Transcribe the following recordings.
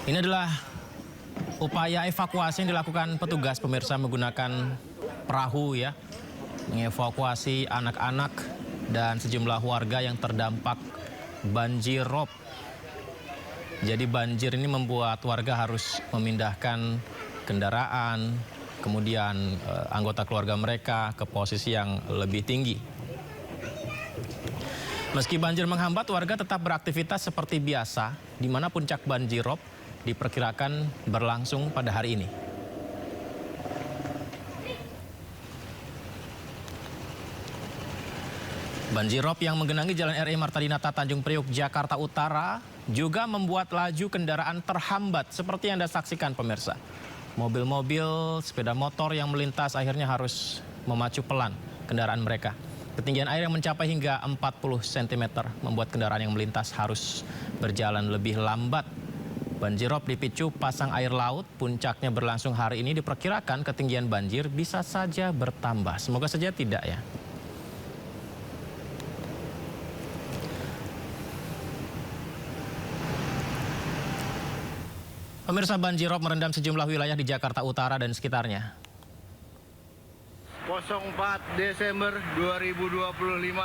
Ini adalah upaya evakuasi yang dilakukan petugas pemirsa menggunakan perahu ya. Mengevakuasi anak-anak dan sejumlah warga yang terdampak banjir rob. Jadi banjir ini membuat warga harus memindahkan kendaraan, kemudian anggota keluarga mereka ke posisi yang lebih tinggi. Meski banjir menghambat, warga tetap beraktivitas seperti biasa, di mana puncak banjir rob diperkirakan berlangsung pada hari ini. Banjir rob yang menggenangi Jalan RI Marta Dinata Tanjung Priok, Jakarta Utara juga membuat laju kendaraan terhambat seperti yang Anda saksikan pemirsa. Mobil-mobil, sepeda motor yang melintas akhirnya harus memacu pelan kendaraan mereka. Ketinggian air yang mencapai hingga 40 cm membuat kendaraan yang melintas harus berjalan lebih lambat. Banjir rob dipicu pasang air laut, puncaknya berlangsung hari ini, diperkirakan ketinggian banjir bisa saja bertambah. Semoga saja tidak ya. Pemirsa, banjir rob merendam sejumlah wilayah di Jakarta Utara dan sekitarnya. 04 Desember 2025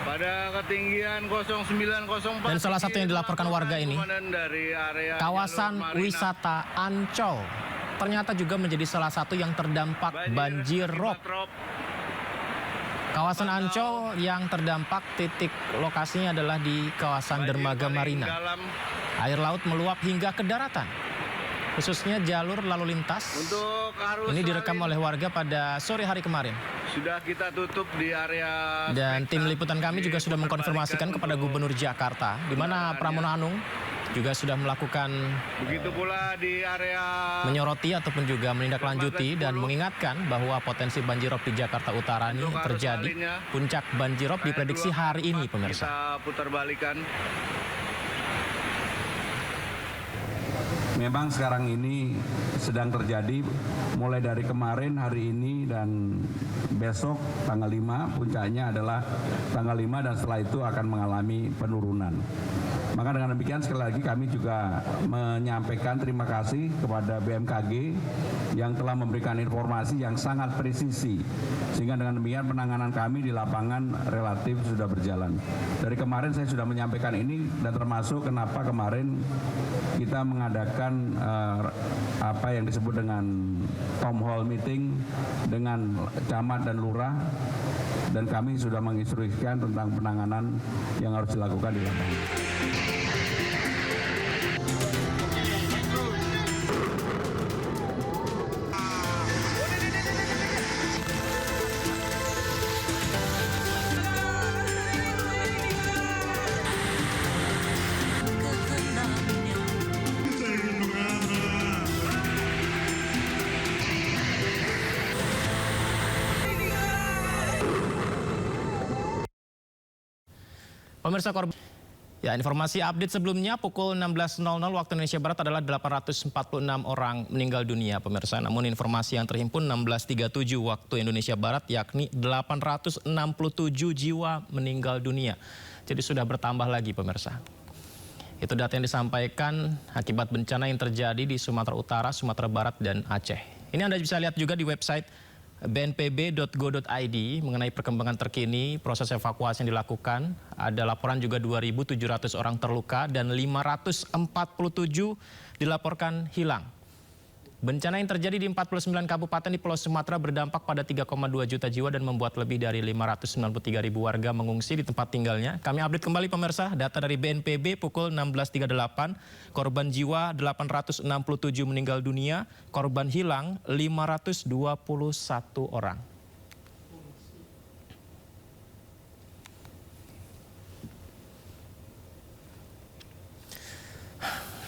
pada ketinggian 0904. Dan salah satu yang dilaporkan warga ini, kawasan wisata Ancol ternyata juga menjadi salah satu yang terdampak banjir rob. Kawasan Ancol yang terdampak, titik lokasinya adalah di kawasan Dermaga Marina. Air laut meluap hingga ke daratan, khususnya jalur lalu lintas. Ini direkam oleh warga pada sore hari kemarin. Sudah kita tutup di area. Dan tim liputan kami juga sudah mengkonfirmasikan kepada Gubernur Jakarta, di mana Pramono Anung juga sudah melakukan begitu pula di area menyoroti ataupun juga menindaklanjuti dan mengingatkan bahwa potensi banjir rob di Jakarta Utara ini terjadi. Puncak banjir rob diprediksi hari ini pemirsa. Kita putar balikan. Memang sekarang ini sedang terjadi mulai dari kemarin, hari ini, dan besok tanggal 5, puncaknya adalah tanggal 5 dan setelah itu akan mengalami penurunan. Maka dengan demikian sekali lagi kami juga menyampaikan terima kasih kepada BMKG yang telah memberikan informasi yang sangat presisi. Sehingga dengan demikian penanganan kami di lapangan relatif sudah berjalan. Dari kemarin saya sudah menyampaikan ini dan termasuk kenapa kemarin kita mengadakan apa yang disebut dengan town hall meeting dengan camat dan lurah, dan kami sudah menginstruksikan tentang penanganan yang harus dilakukan di lapangan. Pemirsa korban. Ya, informasi update sebelumnya pukul 16.00 waktu Indonesia Barat adalah 846 orang meninggal dunia pemirsa. Namun informasi yang terhimpun 16.37 waktu Indonesia Barat yakni 867 jiwa meninggal dunia. Jadi sudah bertambah lagi pemirsa. Itu data yang disampaikan akibat bencana yang terjadi di Sumatera Utara, Sumatera Barat, dan Aceh. Ini Anda bisa lihat juga di website bnpb.go.id mengenai perkembangan terkini proses evakuasi yang dilakukan. Ada laporan juga 2.700 orang terluka dan 547 dilaporkan hilang. Bencana yang terjadi di 49 kabupaten di Pulau Sumatera berdampak pada 3,2 juta jiwa dan membuat lebih dari 593.000 warga mengungsi di tempat tinggalnya. Kami update kembali pemirsa, data dari BNPB pukul 16.38, korban jiwa 867 meninggal dunia, korban hilang 521 orang.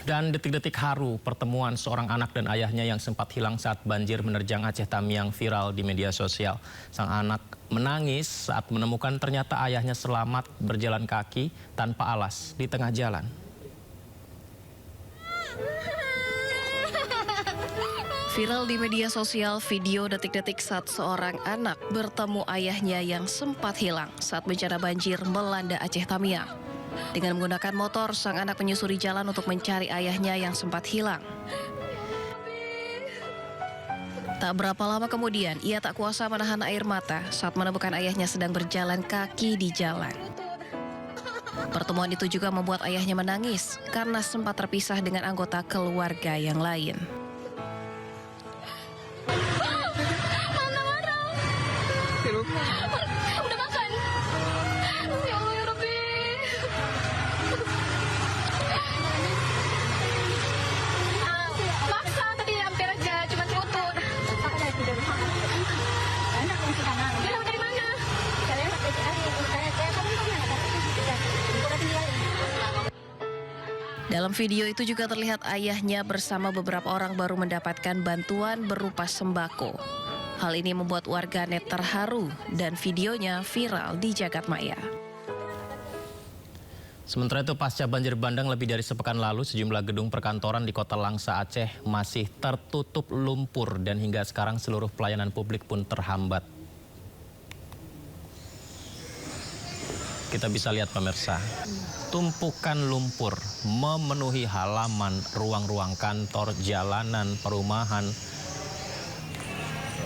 Dan detik-detik haru pertemuan seorang anak dan ayahnya yang sempat hilang saat banjir menerjang Aceh Tamiang viral di media sosial. Sang anak menangis saat menemukan ternyata ayahnya selamat berjalan kaki tanpa alas di tengah jalan. Viral di media sosial video detik-detik saat seorang anak bertemu ayahnya yang sempat hilang saat bencana banjir melanda Aceh Tamiang. Dengan menggunakan motor, sang anak menyusuri jalan untuk mencari ayahnya yang sempat hilang. Tak berapa lama kemudian, ia tak kuasa menahan air mata saat menemukan ayahnya sedang berjalan kaki di jalan. Pertemuan itu juga membuat ayahnya menangis karena sempat terpisah dengan anggota keluarga yang lain. Udah makan? Ya Allah ya Rabbi. Maksa tadi hampir aja, cuma lutut. Dia dari mana? Dalam video itu juga terlihat ayahnya bersama beberapa orang baru mendapatkan bantuan berupa sembako. Hal ini membuat warganet terharu dan videonya viral di jagat maya. Sementara itu pasca banjir bandang lebih dari sepekan lalu, sejumlah gedung perkantoran di Kota Langsa, Aceh masih tertutup lumpur dan hingga sekarang seluruh pelayanan publik pun terhambat. Kita bisa lihat pemirsa, tumpukan lumpur memenuhi halaman, ruang-ruang kantor, jalanan, perumahan.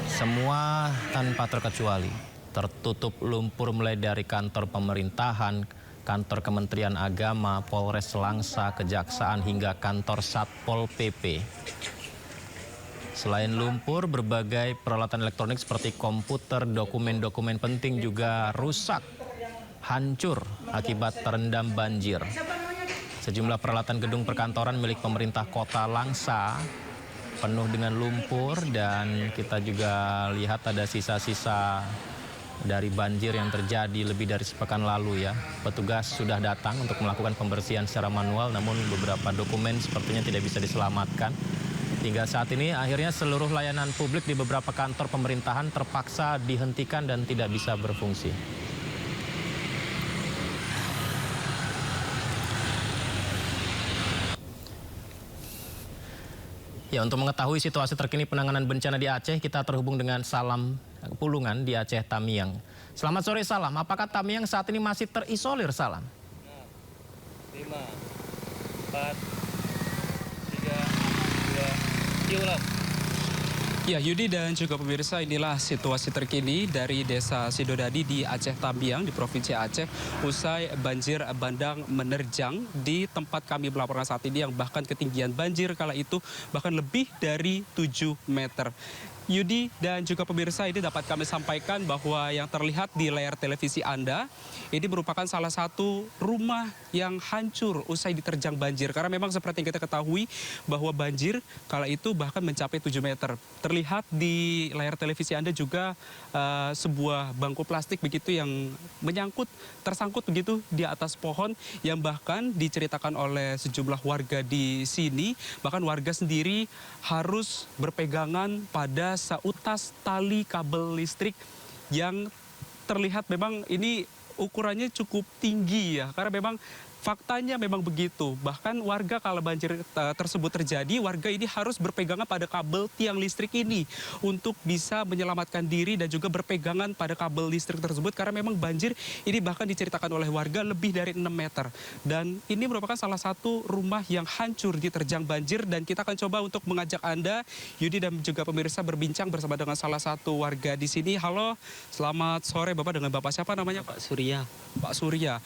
Semua tanpa terkecuali tertutup lumpur mulai dari kantor pemerintahan, kantor Kementerian Agama, Polres Langsa, Kejaksaan hingga kantor Satpol PP. Selain lumpur, berbagai peralatan elektronik seperti komputer, dokumen-dokumen penting juga rusak, hancur akibat terendam banjir. Sejumlah peralatan gedung perkantoran milik pemerintah Kota Langsa penuh dengan lumpur dan kita juga lihat ada sisa-sisa dari banjir yang terjadi lebih dari sepekan lalu ya. Petugas sudah datang untuk melakukan pembersihan secara manual, namun beberapa dokumen sepertinya tidak bisa diselamatkan. Hingga saat ini akhirnya seluruh layanan publik di beberapa kantor pemerintahan terpaksa dihentikan dan tidak bisa berfungsi. Ya, untuk mengetahui situasi terkini penanganan bencana di Aceh, kita terhubung dengan Salam Pulungan di Aceh, Tamiang. Selamat sore Salam, apakah Tamiang saat ini masih terisolir Salam? 5, 4, 3, 2, yuk. Ya, Yudi dan juga pemirsa, inilah situasi terkini dari Desa Sidodadi di Aceh Tamiang di Provinsi Aceh usai banjir bandang menerjang di tempat kami melaporkan saat ini yang bahkan ketinggian banjir kala itu bahkan lebih dari 7 meter. Yudi dan juga pemirsa, ini dapat kami sampaikan bahwa yang terlihat di layar televisi Anda ini merupakan salah satu rumah yang hancur usai diterjang banjir. Karena memang seperti yang kita ketahui bahwa banjir kala itu bahkan mencapai 7 meter. Terlihat di layar televisi Anda juga sebuah bangku plastik begitu yang tersangkut begitu di atas pohon yang bahkan diceritakan oleh sejumlah warga di sini. Bahkan warga sendiri harus berpegangan pada seutas tali kabel listrik yang terlihat memang ini ukurannya cukup tinggi ya, karena memang faktanya memang begitu. Bahkan warga kalau banjir tersebut terjadi, warga ini harus berpegangan pada kabel tiang listrik ini untuk bisa menyelamatkan diri dan juga berpegangan pada kabel listrik tersebut karena memang banjir ini bahkan diceritakan oleh warga lebih dari 6 meter. Dan ini merupakan salah satu rumah yang hancur diterjang banjir dan kita akan coba untuk mengajak Anda, Yudi dan juga pemirsa berbincang bersama dengan salah satu warga di sini. Halo, selamat sore Bapak, dengan Bapak siapa namanya? Pak Surya. Pak Surya.